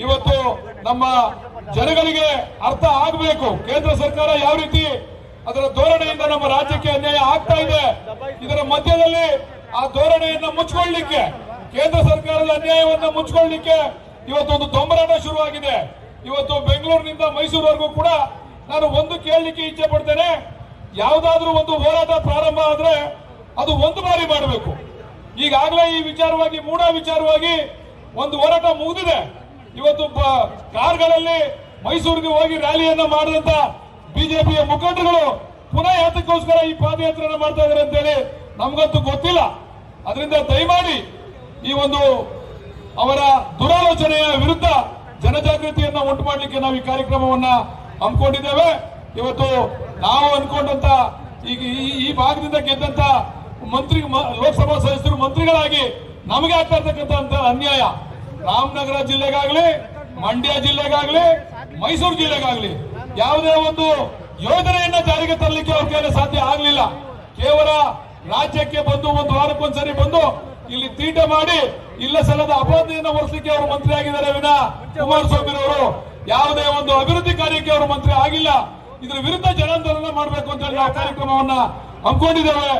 ಇವತ್ತು ನಮ್ಮ ಜನಗಳಿಗೆ ಅರ್ಥ ಆಗಬೇಕು. ಕೇಂದ್ರ ಸರ್ಕಾರ ಯಾವ ರೀತಿ ಅದರ ಧೋರಣೆಯಿಂದ ನಮ್ಮ ರಾಜ್ಯಕ್ಕೆ ಅನ್ಯಾಯ ಆಗ್ತಾ ಇದೆ, ಇದರ ಮಧ್ಯದಲ್ಲಿ ಆ ಧೋರಣೆಯನ್ನ ಮುಚ್ಚಿಕೊಳ್ಳಲಿಕ್ಕೆ, ಕೇಂದ್ರ ಸರ್ಕಾರದ ಅನ್ಯಾಯವನ್ನ ಮುಚ್ಚಿಕೊಳ್ಳಲಿಕ್ಕೆ ಇವತ್ತೊಂದು ದೊಂಬರಾಟ ಶುರುವಾಗಿದೆ. ಇವತ್ತು ಬೆಂಗಳೂರಿನಿಂದ ಮೈಸೂರುವರೆಗೂ ಕೂಡ ನಾನು ಒಂದು ಕೇಳಲಿಕ್ಕೆ ಇಚ್ಛೆ ಪಡ್ತೇನೆ, ಯಾವುದಾದ್ರೂ ಒಂದು ಹೋರಾಟ ಪ್ರಾರಂಭ ಆದ್ರೆ ಅದು ಒಂದು ಬಾರಿ ಮಾಡಬೇಕು. ಈಗಾಗಲೇ ಈ ವಿಚಾರವಾಗಿ ಮೂಡ ವಿಚಾರವಾಗಿ ಒಂದು ಹೋರಾಟ ಮುಗಿದಿದೆ. ಇವತ್ತು ಕಾರ್ಗಳಲ್ಲಿ ಮೈಸೂರಿಗೆ ಹೋಗಿ ರ್ಯಾಲಿಯನ್ನ ಮಾಡಿದಂತ ಬಿಜೆಪಿಯ ಮುಖಂಡರುಗಳು ಪುನಃ ಯಾತಕ್ಕೋಸ್ಕರ ಈ ಪಾದಯಾತ್ರೆಯನ್ನು ಮಾಡ್ತಾ ಇದ್ದಾರೆ ಅಂತೇಳಿ ನಮ್ಗಂತೂ ಗೊತ್ತಿಲ್ಲ. ಅದರಿಂದ ದಯಮಾಡಿ ಈ ಒಂದು ಅವರ ದುರಾಲೋಚನೆಯ ವಿರುದ್ಧ ಜನಜಾಗೃತಿಯನ್ನ ಉಂಟು ಮಾಡಲಿಕ್ಕೆ ನಾವು ಈ ಕಾರ್ಯಕ್ರಮವನ್ನ ಹಮ್ಮಿಕೊಂಡಿದ್ದೇವೆ. ಇವತ್ತು ನಾವು ಅನ್ಕೊಂಡಂತ ಈಗ ಈ ಭಾಗದಿಂದ ಗೆದ್ದಂತ ಮಂತ್ರಿ, ಲೋಕಸಭಾ ಸದಸ್ಯರು ಮಂತ್ರಿಗಳಾಗಿ ನಮಗೆ ಆಗ್ತಾ ಇರ್ತಕ್ಕಂಥ ಅನ್ಯಾಯ ರಾಮನಗರ ಜಿಲ್ಲೆಗಾಗ್ಲಿ, ಮಂಡ್ಯ ಜಿಲ್ಲೆಗಾಗ್ಲಿ, ಮೈಸೂರು ಜಿಲ್ಲೆಗಾಗ್ಲಿ ಯಾವುದೇ ಒಂದು ಯೋಜನೆಯನ್ನ ಜಾರಿಗೆ ತರಲಿಕ್ಕೆ ಅವ್ರ ಕೈಯಲ್ಲಿ ಸಾಧ್ಯ ಆಗಲಿಲ್ಲ. ಕೇವಲ ರಾಜ್ಯಕ್ಕೆ ಬಂದು ಒಂದು ವಾರಕ್ಕೊಂದ್ಸರಿ ಬಂದು ಇಲ್ಲಿ ತೀಟೆ ಮಾಡಿ ಇಲ್ಲ ಸಲ್ಲದ ಅಪರಾಧಿಯನ್ನು ಹೊರಿಸಲಿಕ್ಕೆ ಅವರು ಮಂತ್ರಿ ಆಗಿದ್ದಾರೆ ವಿನ ಕುಮಾರಸ್ವಾಮಿ ಅವರು ಯಾವುದೇ ಒಂದು ಅಭಿವೃದ್ಧಿ ಕಾರ್ಯಕ್ಕೆ ಅವರು ಮಂತ್ರಿ ಆಗಿಲ್ಲ. ಇದರ ವಿರುದ್ಧ ಜನಾಂದೋಲನ ಮಾಡಬೇಕು ಅಂತ ಹೇಳಿ ನಾವು ಕಾರ್ಯಕ್ರಮವನ್ನ ಹಮ್ಮಿಕೊಂಡಿದ್ದೇವೆ.